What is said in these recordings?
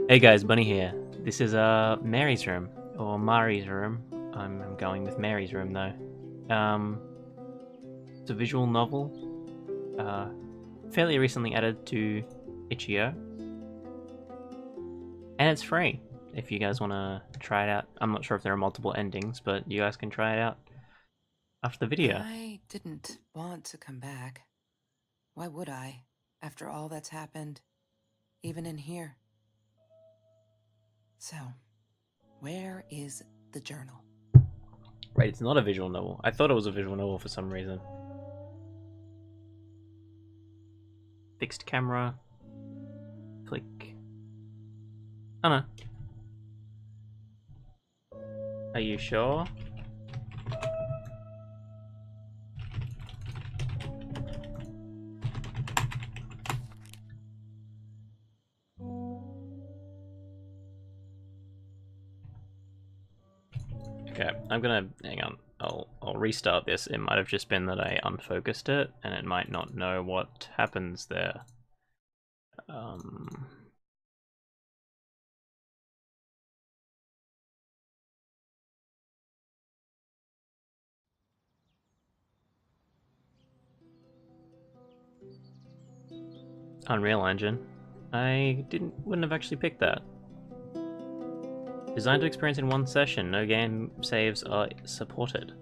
Hey guys, Bunny here. This is Mary's room or Mari's room. I'm going with Mary's room though. It's a visual novel, uh, fairly recently added to itch.io, and it's free. If you guys want to try it out, I'm not sure if there are multiple endings, but you guys can try it out after the video. I didn't want to come back. Why would I, after all that's happened, even in here? So, where is the journal? Right, it's not a visual novel. I thought it was a visual novel for some reason. Fixed camera. Click. Oh no. Are you sure? Okay, I'm gonna hang on. I'll restart this. It might have just been that I unfocused it, and it might not know what happens there. Um, Unreal Engine. I wouldn't have actually picked that. Designed to experience in one session. No game saves are supported.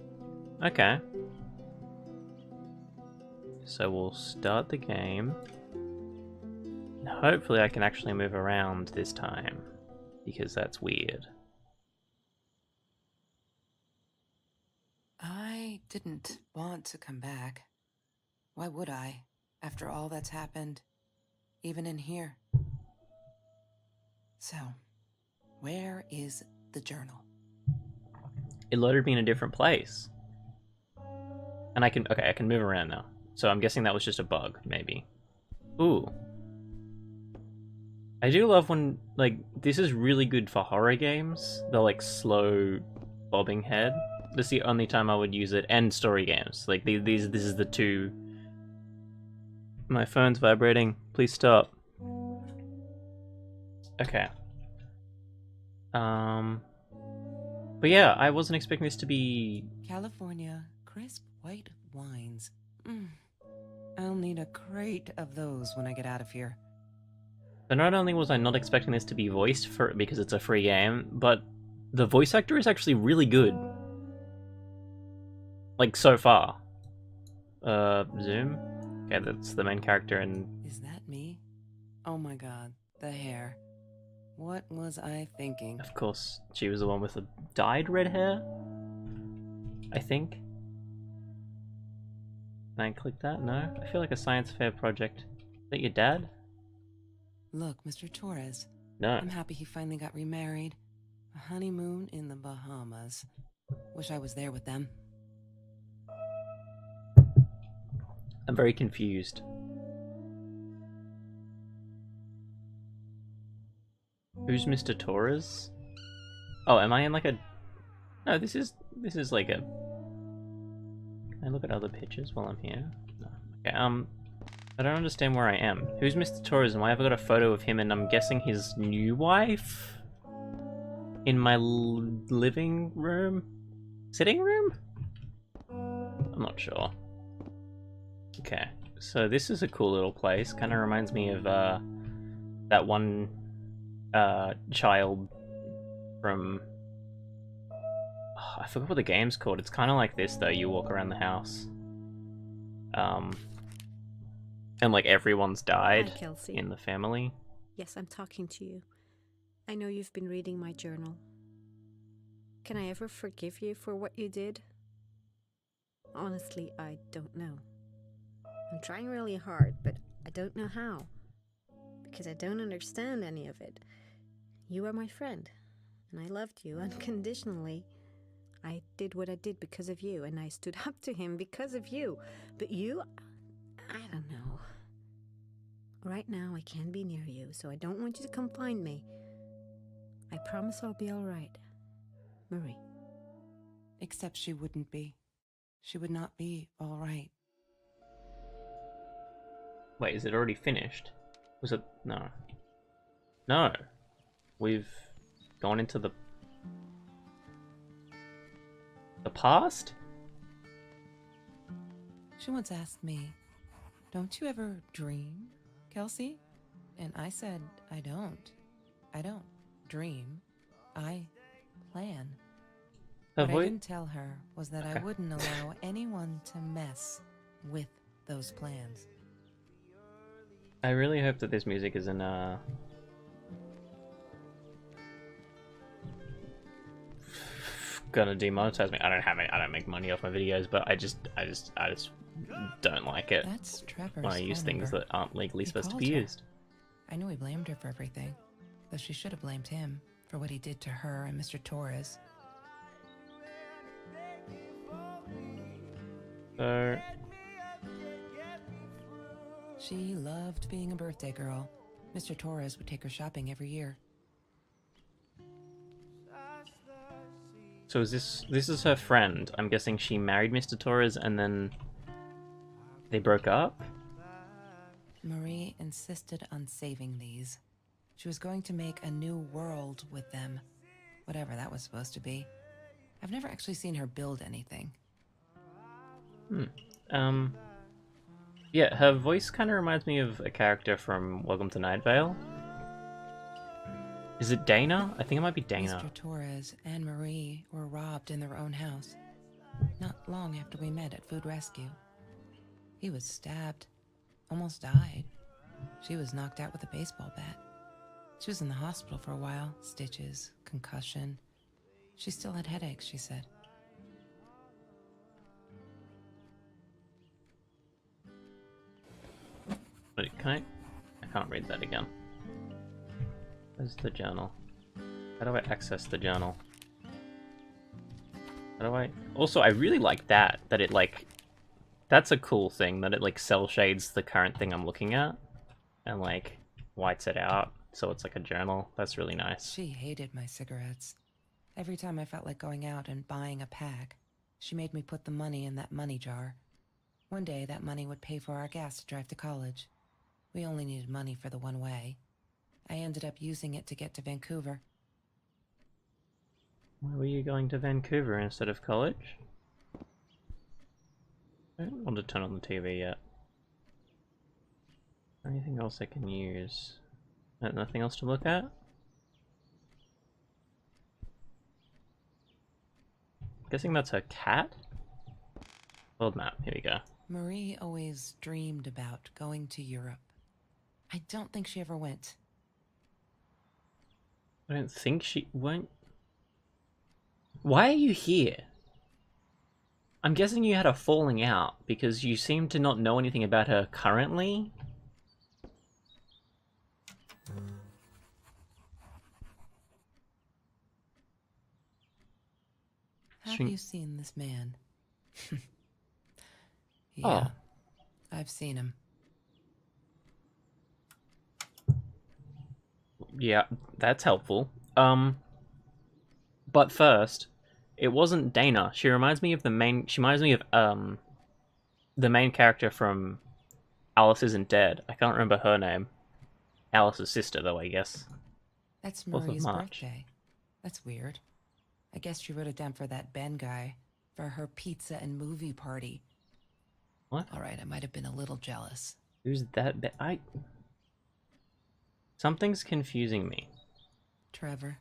Okay. So we'll start the game. Hopefully I can actually move around this time, because that's weird. I didn't want to come back. Why would I, after all that's happened, even in here? So, where is the journal? It loaded me in a different place. And I can move around now. So I'm guessing that was just a bug, maybe. Ooh. I do love when, like, this is really good for horror games. The, like, slow bobbing head. This is the only time I would use it, and story games. Like, this is the two... My phone's vibrating. Please stop. Okay. But yeah, I wasn't expecting this to be... California crisp white wines. I'll need a crate of those when I get out of here. But not only was I not expecting this to be voiced for because it's a free game, but the voice actor is actually really good. Like, so far. Zoom? Okay, that's the main character, and Is that me? Oh my god, the hair. What was I thinking? of course, she was the one with the dyed red hair? I think. Can I click that? No? I feel like a science fair project. Is that your dad? Look, Mr. Torres, No. I'm happy he finally got remarried. A honeymoon in the Bahamas. Wish I was there with them. I'm very confused. Who's Mr. Torres? Oh, am I in like a... No, this is like a... Can I look at other pictures while I'm here? No. Okay, I don't understand where I am. Who's Mr. Torres and why have I got a photo of him and I'm guessing his new wife? In my living room? Sitting room? I'm not sure. Okay, so this is a cool little place. Kind of reminds me of that one child from... Oh, I forgot what the game's called. It's kind of like this though. You walk around the house. And like everyone's Hi, died Kelsey. in the family. Yes, I'm talking to you. I know you've been reading my journal. Can I ever forgive you for what you did? Honestly, I don't know. I'm trying really hard, but I don't know how. Because I don't understand any of it. You are my friend, and I loved you unconditionally. I did what I did because of you, and I stood up to him because of you. But you, I don't know. Right now, I can't be near you, so I don't want you to come find me. I promise I'll be all right. Marie. Except she wouldn't be. She would not be all right. Wait, is it already finished? Was it... No. No. We've gone into the past? She once asked me, "Don't you ever dream, Kelsey?" And I said, I don't. I don't dream. I plan. Her What I voice. didn't tell her was that I Okay. wouldn't allow anyone to mess with those plans. I really hope that this music isn't gonna demonetize me. I don't make money off my videos, but I just don't like it That's Trevor's when I use phone things number. that aren't legally He supposed to called be her. used. I knew he blamed her for everything, though she should have blamed him for what he did to her and Mr. Torres. So She loved being a birthday girl. Mr. Torres would take her shopping every year. is this is her friend? I'm guessing she married Mr. Torres and then they broke up? Marie insisted on saving these. She was going to make a new world with them, whatever that was supposed to be. I've never actually seen her build anything. Yeah, her voice kind of reminds me of a character from Welcome to Night Vale. Is it Dana? I think it might be Dana. Mr. Torres and Marie were robbed in their own house, not long after we met at Food Rescue. He was stabbed, almost died. She was knocked out with a baseball bat. She was in the hospital for a while, stitches, concussion. She still had headaches, she said. Wait, can I can't read that again. Where's the journal? How do I access the journal? How do I... Also, I really like that it, like... That's a cool thing, that it, like, cell shades the current thing I'm looking at. And, like, whites it out, so it's like a journal. That's really nice. She hated my cigarettes. Every time I felt like going out and buying a pack, she made me put the money in that money jar. One day, that money would pay for our gas to drive to college. We only needed money for the one way. I ended up using it to get to Vancouver. Why were you going to Vancouver instead of college? I don't want to turn on the TV yet. Anything else I can use? Nothing else to look at? Guessing that's her cat? World map, here we go. Marie always dreamed about going to Europe. I don't think she ever went. I don't think she won't. Why are you here? I'm guessing you had a falling out because you seem to not know anything about her currently. Have you seen this man? Yeah, Oh. I've seen him. Yeah, that's helpful. But first, it wasn't Dana. She reminds me of the main character from Alice Isn't Dead. I can't remember her name. Alice's sister, though, I guess. That's 4th of Marie's March. birthday. That's weird. I guess she wrote it down for that Ben guy, for her pizza and movie party. What? All right, I might have been a little jealous. Who's that? Something's confusing me. Trevor.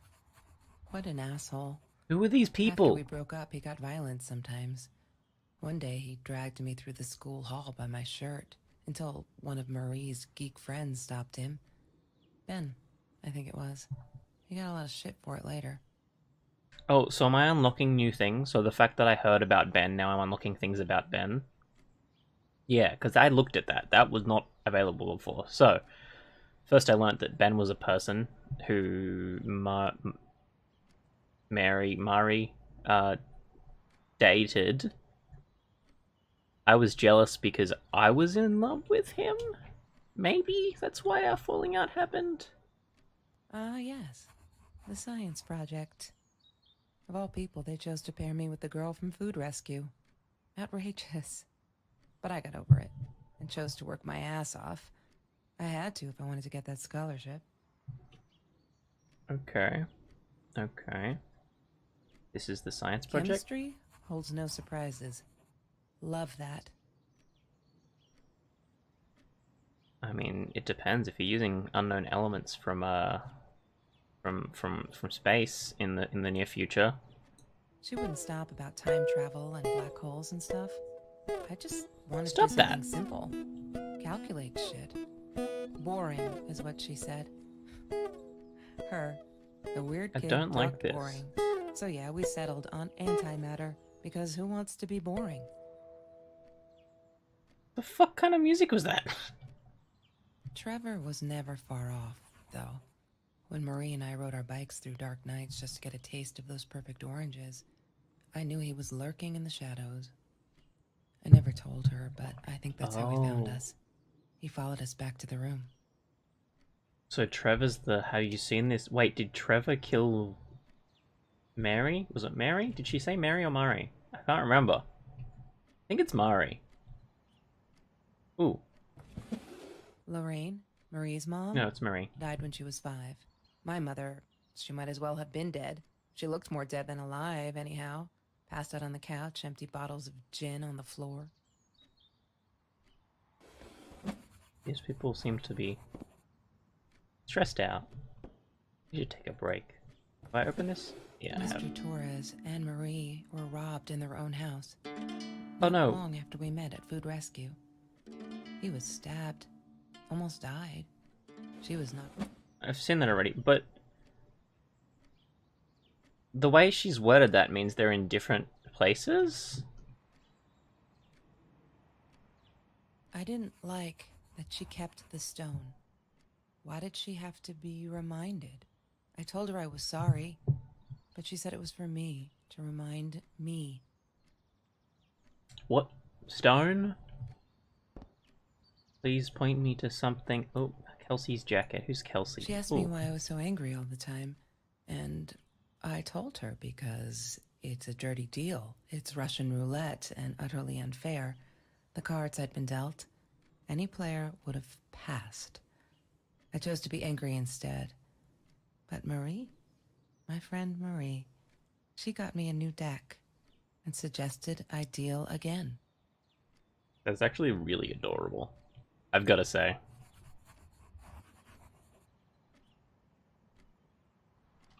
What an asshole. Who are these people? After we broke up, he got violent sometimes. One day, he dragged me through the school hall by my shirt until one of Marie's geek friends stopped him. Ben, I think it was. He got a lot of shit for it later. Oh, so am I unlocking new things? So the fact that I heard about Ben, now I'm unlocking things about Ben? Yeah, because I looked at that. That was not available before. So, first I learnt that Ben was a person who Mari dated. I was jealous because I was in love with him? Maybe that's why our falling out happened? Yes. The science project. Of all people, they chose to pair me with the girl from Food Rescue. Outrageous. But I got over it and chose to work my ass off. I had to if I wanted to get that scholarship. Okay. Okay. This is the science project? Chemistry holds no surprises. Love that. I mean, it depends. If you're using unknown elements from space in the near future. She wouldn't stop about time travel and black holes and stuff. I just wanted to do Stop that. something simple. Calculate shit. Boring is what she said. Her, a weird I kid, don't like talked this. boring. So yeah, we settled on antimatter because who wants to be boring? The fuck kind of music was that? Trevor was never far off, though. When Marie and I rode our bikes through dark nights just to get a taste of those perfect oranges, I knew he was lurking in the shadows. I never told her, but I think that's how he found Oh. us. He followed us back to the room. So Trevor's the... Have you seen this? Wait, did Trevor kill Mary? Was it Mary? Did she say Mary or Mari? I can't remember. I think it's Mari. Ooh. Lorraine, Marie's mom, No, it's Mary. died when she was 5. My mother, she might as well have been dead. She looked more dead than alive, anyhow. Passed out on the couch, empty bottles of gin on the floor. These people seem to be stressed out. You should take a break. Have I open this? Yeah, I have. Mr. Torres and Marie were robbed in their own house. Oh Not no. long after we met at food rescue. He was stabbed. Almost died. She was not. I've seen that already, but the way she's worded that means they're in different places? I didn't like that she kept the stone. Why did she have to be reminded? I told her I was sorry, but she said it was for me, to remind me. What? Stone? Please point me to something. Oh, Kelsey's jacket. Who's Kelsey? She asked me why I was so angry all the time, and I told her because it's a dirty deal. It's Russian roulette and utterly unfair. The cards I'd been dealt, any player would have passed. I chose to be angry instead. But Marie, my friend Marie, she got me a new deck and suggested I deal again. That's actually really adorable. I've got to say.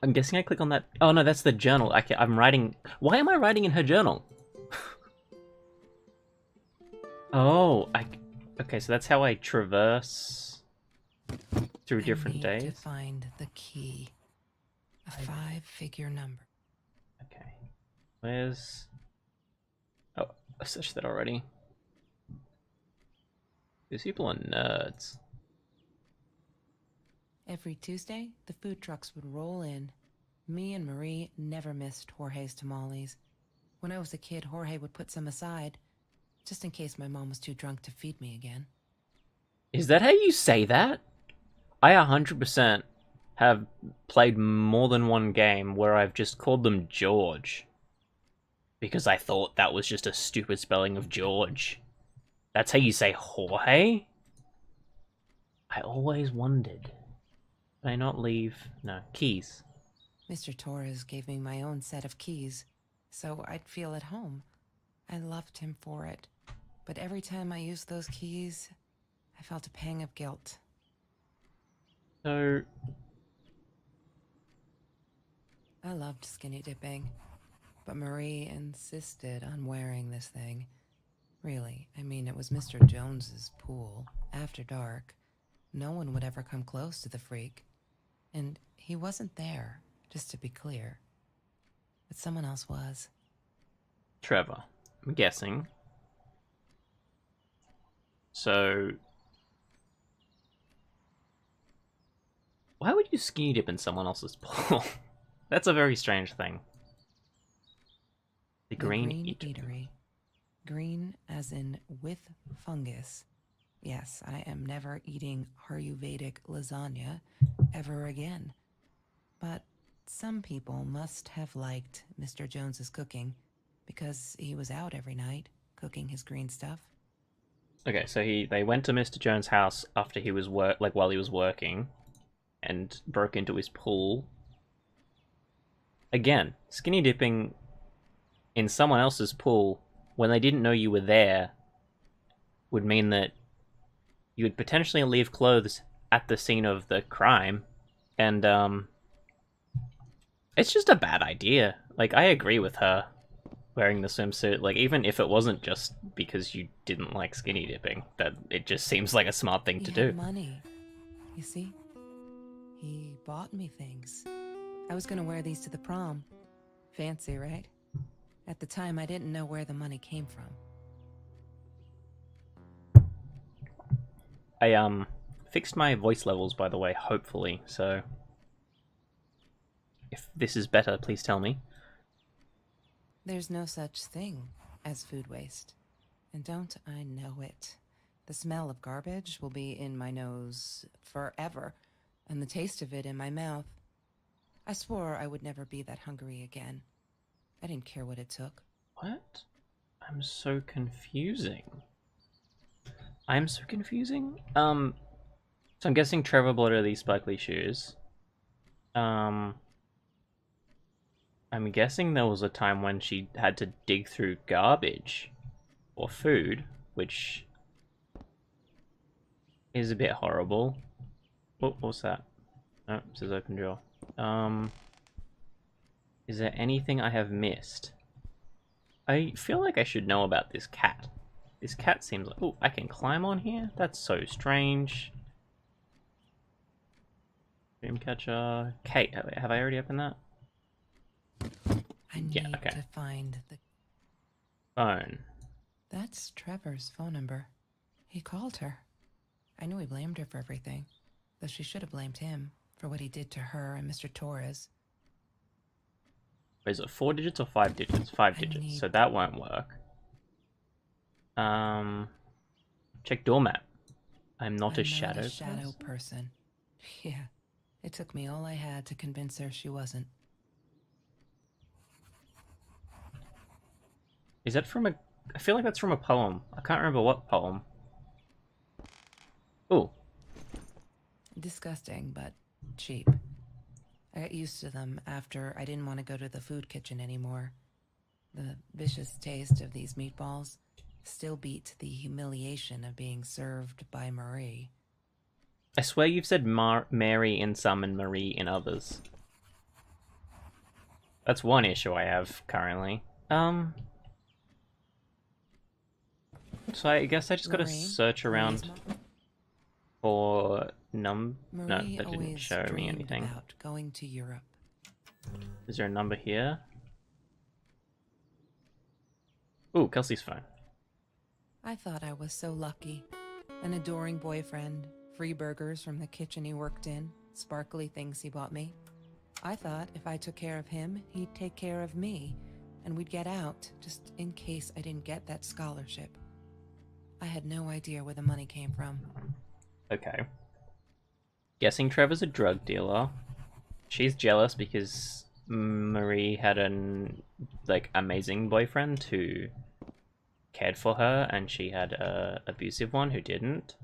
I'm guessing I click on that. Oh no, that's the journal. I'm writing. Why am I writing in her journal? Oh, okay, so that's how I traverse through different I need days. to find the key. A 5-figure number. Okay, where's? Oh, I searched that already. These people are nerds. Every Tuesday, the food trucks would roll in. Me and Marie never missed Jorge's tamales. When I was a kid, Jorge would put some aside, just in case my mom was too drunk to feed me again. Is that how you say that? I 100% have played more than one game where I've just called them George. Because I thought that was just a stupid spelling of George. That's how you say Jorge? I always wondered. Did I not leave? No, keys. Mr. Torres gave me my own set of keys, so I'd feel at home. I loved him for it, but every time I used those keys, I felt a pang of guilt. So, I loved skinny dipping, but Marie insisted on wearing this thing. Really, I mean, it was Mr. Jones's pool, after dark. No one would ever come close to the freak. And he wasn't there, just to be clear. But someone else was. Trevor, I'm guessing. So, why would you skinny dip in someone else's pool? That's a very strange thing. The green eatery. Green as in with fungus. Yes, I am never eating Ayurvedic lasagna ever again. But some people must have liked Mr. Jones's cooking because he was out every night cooking his green stuff. Okay, so they went to Mr. Jones' house after he was while he was working, and broke into his pool again, skinny dipping in someone else's pool when they didn't know you were there would mean that you would potentially leave clothes at the scene of the crime, and it's just a bad idea. Like, I agree with her wearing the swimsuit. Like, even if it wasn't just because you didn't like skinny dipping, that it just seems like a smart thing to He had do. money. You see? He bought me things. I was gonna wear these to the prom. Fancy, right? At the time, I didn't know where the money came from. I fixed my voice levels, by the way, hopefully, so if this is better, please tell me. There's no such thing as food waste. And don't I know it? The smell of garbage will be in my nose forever, and the taste of it in my mouth. I swore I would never be that hungry again. I didn't care what it took. What? I'm so confusing. I'm so confusing? So I'm guessing Trevor bought her these sparkly shoes. I'm guessing there was a time when she had to dig through garbage or food, which is a bit horrible. Oh, what's that? Oh, it says open drawer. Is there anything I have missed? I feel like I should know about this cat. This cat seems like... Oh, I can climb on here? That's so strange. Dreamcatcher. Kate, have I already opened that? I need to find the phone. That's Trevor's phone number. He called her. I knew he blamed her for everything, though she should have blamed him for what he did to her and Mr. Torres. Is it 4 digits or 5 digits? 5 digits, so that won't work. Check doormat. I'm not a shadow person. Yeah, it took me all I had to convince her she wasn't. Is that from a... I feel like that's from a poem. I can't remember what poem. Ooh. Disgusting, but cheap. I got used to them after I didn't want to go to the food kitchen anymore. The vicious taste of these meatballs still beat the humiliation of being served by Marie. I swear you've said Mary in some and Marie in others. That's one issue I have currently. So I guess I just gotta search around for no, that didn't show me anything. About going to Europe. Is there a number here? Ooh, Kelsey's phone. I thought I was so lucky. An adoring boyfriend, free burgers from the kitchen he worked in, sparkly things he bought me. I thought if I took care of him, he'd take care of me, and we'd get out, just in case I didn't get that scholarship. I had no idea where the money came from. Okay. Guessing Trevor's a drug dealer. She's jealous because Marie had an amazing boyfriend who cared for her, and she had a abusive one who didn't.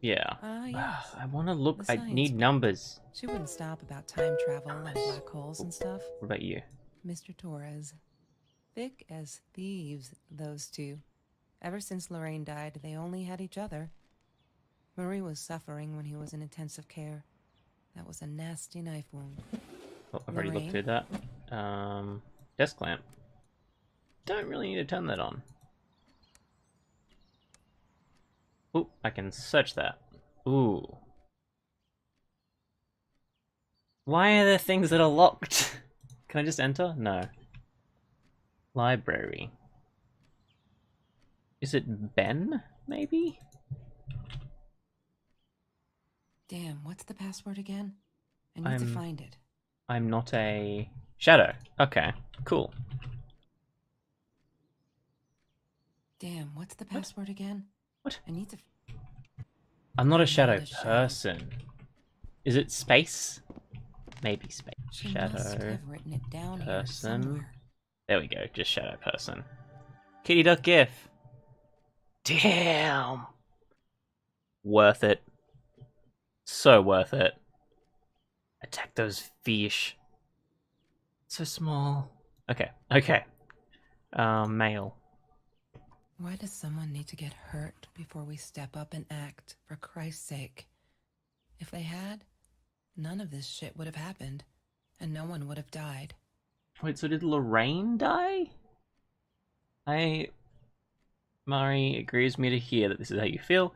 Yeah. Yes. I want to look. I need numbers. She wouldn't stop about time travel and black holes and stuff. What about you? Mr. Torres. Thick as thieves, those two. Ever since Lorraine died, they only had each other. Marie was suffering when he was in intensive care. That was a nasty knife wound. Oh, I've already looked through that. Desk lamp. Don't really need to turn that on. Ooh, I can search that. Ooh. Why are there things that are locked? Can I just enter? No. Library. Is it Ben, maybe? Damn, what's the password again? I need to find it. I'm not a... Shadow. Okay, cool. Damn, what's the password again? What? I need to... I'm not a shadow person. Is it space? Maybe space. She Shadow must have written it down here person. somewhere. There we go, just shadow person. Kitty Duck GIF. Damn! Worth it. So worth it. Attack those fish. So small. Okay, okay. Male. Why does someone need to get hurt before we step up and act, for Christ's sake? If they had, none of this shit would have happened, and no one would have died. Wait, so did Lorraine die? Mari agrees with me to hear that this is how you feel.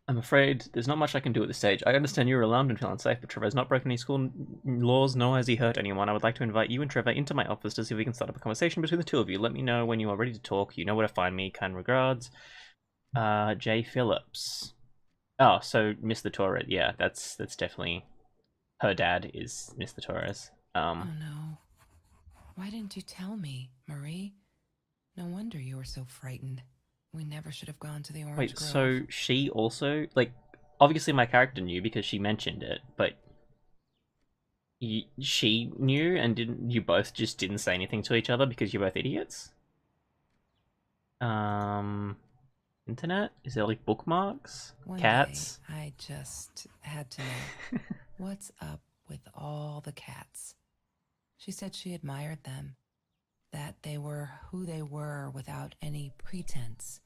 I'm afraid there's not much I can do at this stage. I understand you're alarmed and feel unsafe, but Trevor has not broken any school laws, nor has he hurt anyone. I would like to invite you and Trevor into my office to see if we can start up a conversation between the two of you. Let me know when you are ready to talk. You know where to find me. Kind regards, J. Phillips. Oh, so Mr. Torres. Yeah, that's definitely her dad is Mr. Torres. Oh no. Why didn't you tell me, Marie? No wonder you were so frightened. We never should have gone to the Orange Wait, Grove. so she also, like, obviously my character knew because she mentioned it, but she knew and didn't, you both just didn't say anything to each other because you're both idiots? Internet? Is there, like, bookmarks? One Cats? day, I just had to know, what's up with all the cats? She said she admired them, that they were who they were without any pretense,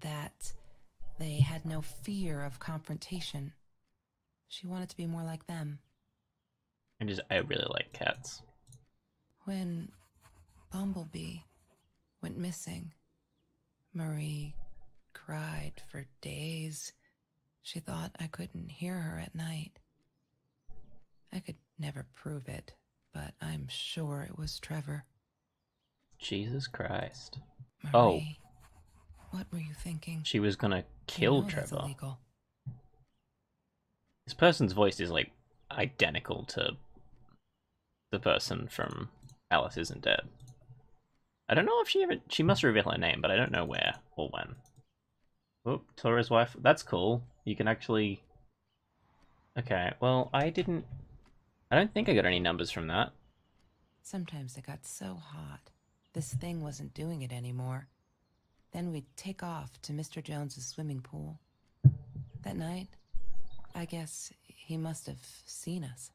that they had no fear of confrontation. She wanted to be more like them. I really like cats. When Bumblebee went missing, Marie cried for days. She thought I couldn't hear her at night. I could never prove it, but I'm sure it was Trevor. Jesus Christ. Marie, what were you thinking? She was gonna kill You know that's Trevor. illegal. This person's voice is, like, identical to the person from Alice Isn't Dead. I don't know if she must reveal her name, but I don't know where or when. Oh, Torres' wife. That's cool. You can actually... Okay, well, I don't think I got any numbers from that. Sometimes it got so hot, this thing wasn't doing it anymore. Then we'd take off to Mr. Jones's swimming pool. That night, I guess he must have seen us.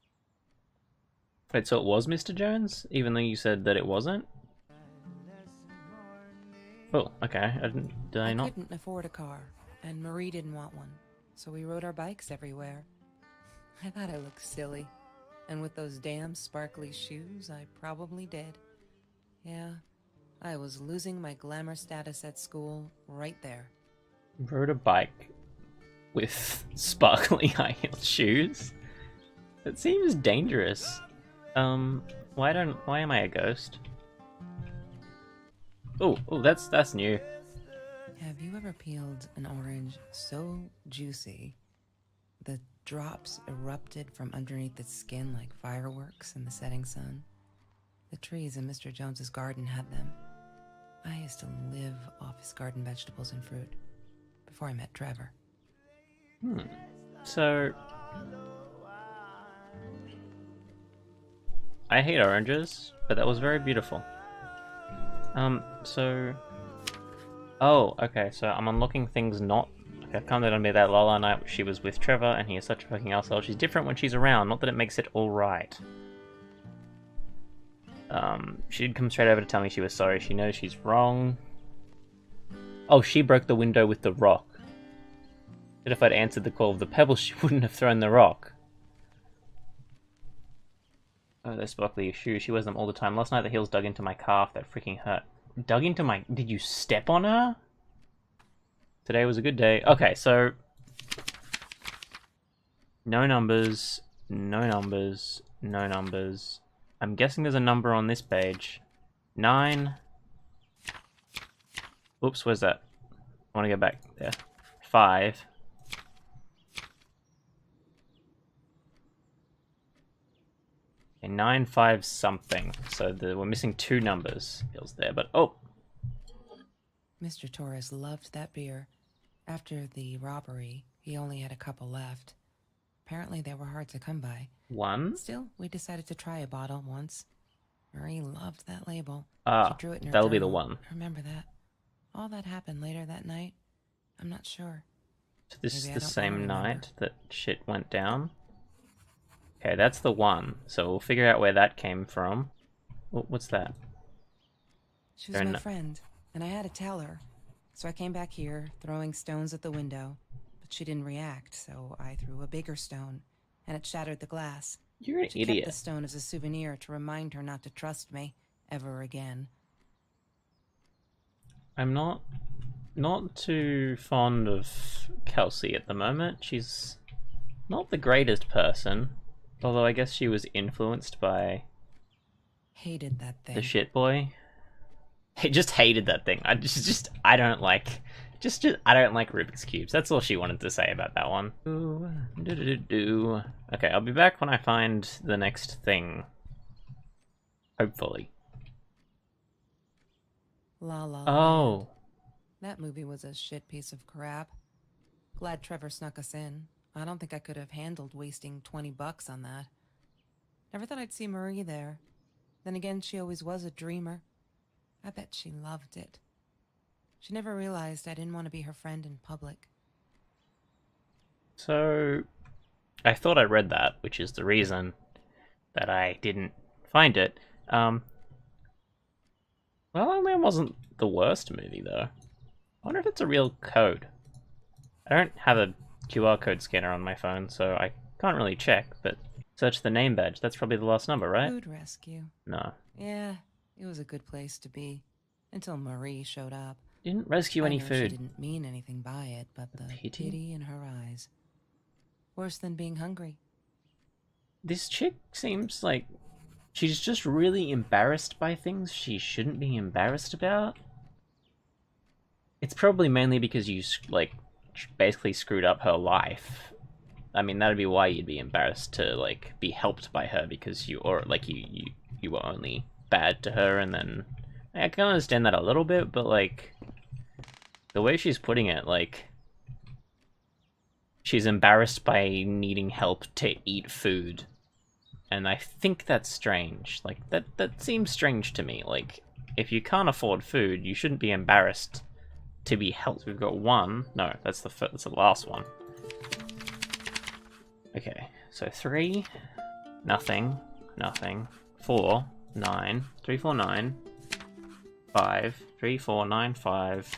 Wait, so it was Mr. Jones? Even though you said that it wasn't? Oh, okay. Did I not? Couldn't afford a car, and Marie didn't want one, so we rode our bikes everywhere. I thought I looked silly, and with those damn sparkly shoes, I probably did. Yeah, I was losing my glamour status at school right there. Rode a bike with sparkly high-heeled shoes? That seems dangerous. Why am I a ghost? Oh, that's new. Have you ever peeled an orange so juicy the drops erupted from underneath its skin like fireworks in the setting sun? The trees in Mr. Jones's garden had them. I used to live off his garden vegetables and fruit before I met Trevor. So... I hate oranges, but that was very beautiful. Oh, okay, so I'm unlocking things not... Okay, I've come to be that Lala night she was with Trevor, and he is such a fucking asshole. She's different when she's around, not that it makes it alright. She did come straight over to tell me she was sorry. She knows she's wrong. Oh, she broke the window with the rock. But if I'd answered the call of the pebble, she wouldn't have thrown the rock. Oh, those sparkly shoes. She wears them all the time. Last night the heels dug into my calf. That freaking hurt. Dug into my... Did you step on her? Today was a good day. Okay, so... No numbers. No numbers. No numbers. I'm guessing there's a number on this page. 9. Oops, where's that? I want to go back there. 5. Okay, 9, 5 something. So we're missing 2 numbers. Feels there, but oh. Mr. Torres loved that beer. After the robbery, he only had a couple left. Apparently they were hard to come by. 1. Still, we decided to try a bottle once. Marie loved that label. Ah, She drew it in her that'll be the journal. one. Remember that. All that happened later that night, I'm not sure. So this is Maybe I the don't same wanna remember. night that shit went down. Okay, that's the one. So we'll figure out where that came from. What's that? She was They're my no- friend, and I had to tell her. So I came back here, throwing stones at the window, but she didn't react, so I threw a bigger stone, and it shattered the glass. You're an She kept the idiot. stone as a souvenir to remind her not to trust me ever again. I'm not too fond of Kelsey at the moment. She's not the greatest person. Although I guess she was influenced by Hated that the thing. shit boy. He just hated that thing. I don't like I don't like Rubik's cubes. That's all she wanted to say about that one. Okay, I'll be back when I find the next thing. Hopefully. La La Land. Oh. That movie was a shit piece of crap. Glad Trevor snuck us in. I don't think I could have handled wasting $20 on that. Never thought I'd see Marie there. Then again, she always was a dreamer. I bet she loved it. She never realized I didn't want to be her friend in public. So I thought I read that, which is the reason that I didn't find it. Well, it wasn't the worst movie though. I wonder if it's a real code. I don't have a QR code scanner on my phone, so I can't really check, but search the name badge. That's probably the last number, right? Food rescue. No. Yeah, it was a good place to be. Until Marie showed up. Didn't rescue any I know food. She didn't mean anything by it, but the Pity? pity in her eyes. Worse than being hungry. This chick seems like she's just really embarrassed by things she shouldn't be embarrassed about. It's probably mainly because you, like, basically screwed up her life. I mean, that'd be why you'd be embarrassed to, like, be helped by her because you were only bad to her, and then I can understand that a little bit, but, like, the way she's putting it, like, she's embarrassed by needing help to eat food. And I think that's strange. Like, that seems strange to me. Like, if you can't afford food, you shouldn't be embarrassed to be helped. We've got one. No, that's the last one. Okay, so 3, nothing, 4, 9, 3, 4, 9, 5, 3, 4, 9, 5.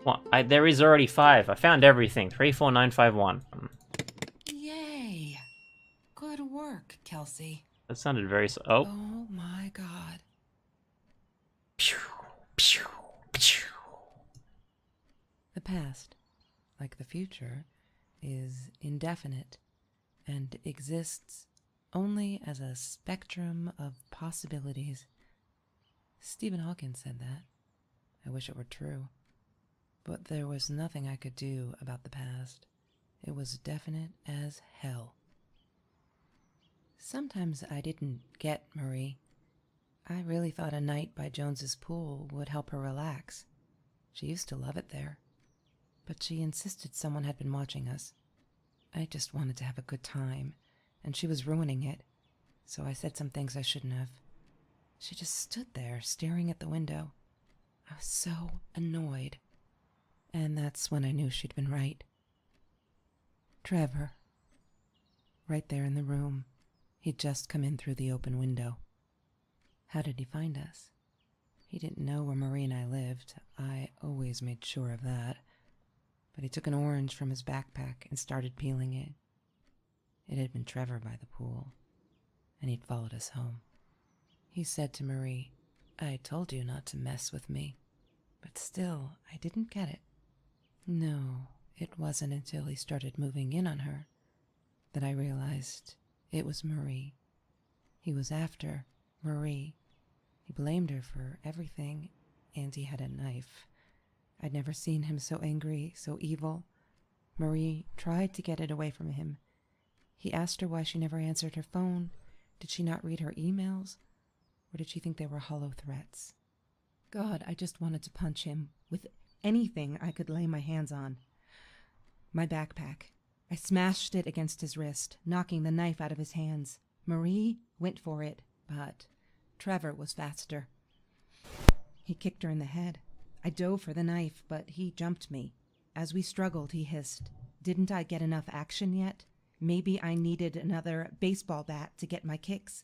What? There is already 5. I found everything. 3, 4, 9, 5, 1. Yay! Good work, Kelsey. That sounded very. Oh. Oh my god. Pew, pew, pew. The past, like the future, is indefinite and exists only as a spectrum of possibilities. Stephen Hawking said that. I wish it were true. But there was nothing I could do about the past. It was definite as hell. Sometimes I didn't get Marie. I really thought a night by Jones's pool would help her relax. She used to love it there. But she insisted someone had been watching us. I just wanted to have a good time, and she was ruining it, so I said some things I shouldn't have. She just stood there, staring at the window. I was so annoyed. And that's when I knew she'd been right. Trevor. Right there in the room. He'd just come in through the open window. How did he find us? He didn't know where Marie and I lived. I always made sure of that. But he took an orange from his backpack and started peeling it. It had been Trevor by the pool, and he'd followed us home. He said to Marie, "I told you not to mess with me." But still, I didn't get it. No, it wasn't until he started moving in on her that I realized it was Marie. He was after Marie. He blamed her for everything, and he had a knife. I'd never seen him so angry, so evil. Marie tried to get it away from him. He asked her why she never answered her phone. Did she not read her emails? Or did she think they were hollow threats? God, I just wanted to punch him with anything I could lay my hands on. My backpack. I smashed it against his wrist, knocking the knife out of his hands. Marie went for it, but Trevor was faster. He kicked her in the head. I dove for the knife, but he jumped me. As we struggled, he hissed, Didn't I get enough action yet? Maybe I needed another baseball bat to get my kicks.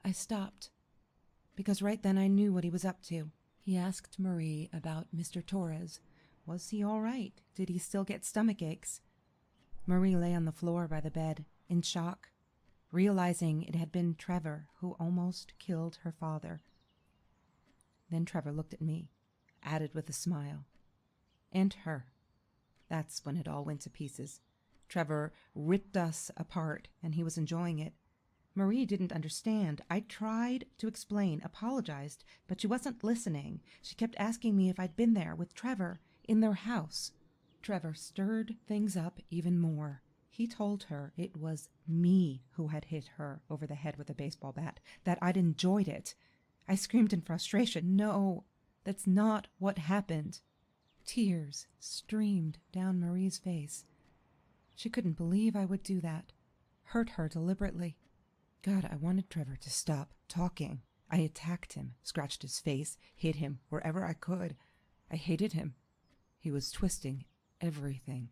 I stopped, because right then I knew what he was up to. He asked Marie about Mr. Torres. Was he all right? Did he still get stomach aches? Marie lay on the floor by the bed, in shock, realizing it had been Trevor who almost killed her father. Then Trevor looked at me, added with a smile. And her. That's when it all went to pieces. Trevor ripped us apart, and he was enjoying it. Marie didn't understand. I tried to explain, apologized, but she wasn't listening. She kept asking me if I'd been there with Trevor in their house. Trevor stirred things up even more. He told her it was me who had hit her over the head with a baseball bat, that I'd enjoyed it. I screamed in frustration. No, that's not what happened. Tears streamed down Marie's face. She couldn't believe I would do that. Hurt her deliberately. God, I wanted Trevor to stop talking. I attacked him, scratched his face, hit him wherever I could. I hated him. He was twisting everything.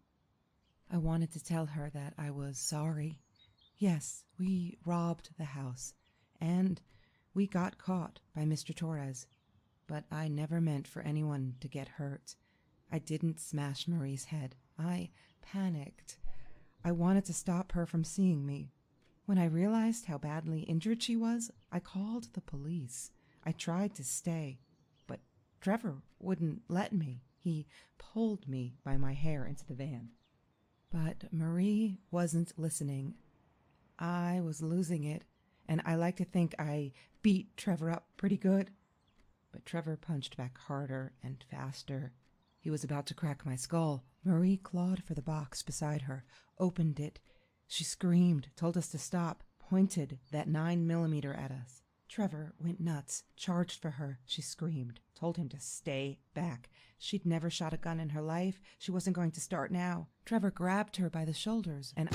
I wanted to tell her that I was sorry. Yes, we robbed the house, and we got caught by Mr. Torres. But I never meant for anyone to get hurt. I didn't smash Marie's head. I panicked. I wanted to stop her from seeing me. When I realized how badly injured she was, I called the police. I tried to stay, but Trevor wouldn't let me. He pulled me by my hair into the van. But Marie wasn't listening. I was losing it, and I like to think I beat Trevor up pretty good. But Trevor punched back harder and faster. He was about to crack my skull. Marie clawed for the box beside her, opened it. She screamed, told us to stop, pointed that 9mm at us. Trevor went nuts, charged for her. She screamed, told him to stay back. She'd never shot a gun in her life. She wasn't going to start now. Trevor grabbed her by the shoulders and...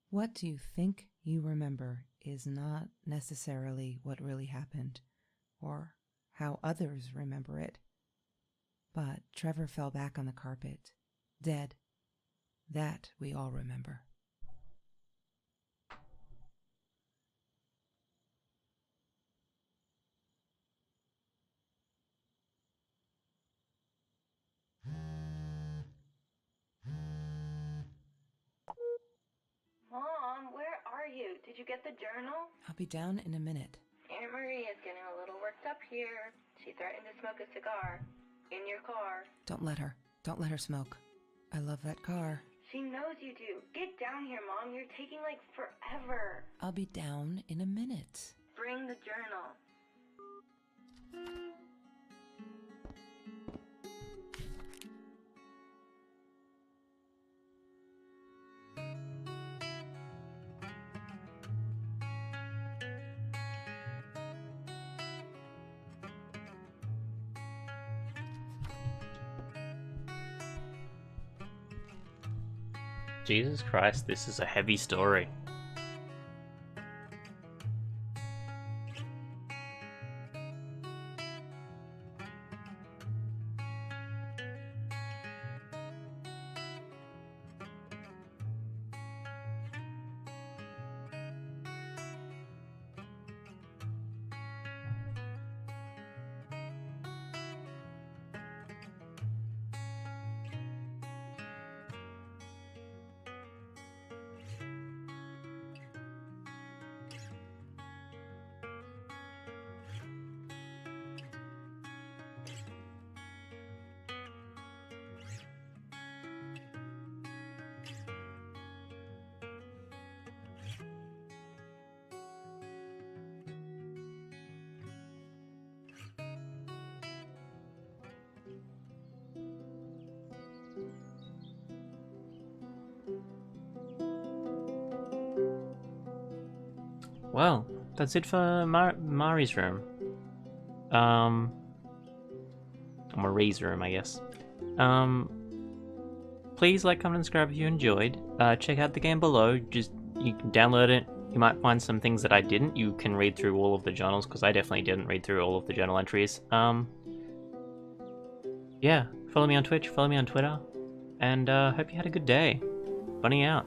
What you think you remember is not necessarily what really happened, or how others remember it. But Trevor fell back on the carpet, dead. That we all remember. Mom, where are you? Did you get the journal? I'll be down in a minute. Aunt Marie is getting a little worked up here. She threatened to smoke a cigar. In your car. Don't let her. Don't let her smoke. I love that car. She knows you do. Get down here, Mom. You're taking like forever. I'll be down in a minute. Bring the journal. Jesus Christ, this is a heavy story. Well, that's it for Mari's room. Marie's room, I guess. Please like, comment, and subscribe if you enjoyed. Check out the game below. Just, you can download it. You might find some things that I didn't. You can read through all of the journals, because I definitely didn't read through all of the journal entries. yeah, follow me on Twitch, follow me on Twitter, and hope you had a good day. Bunny out.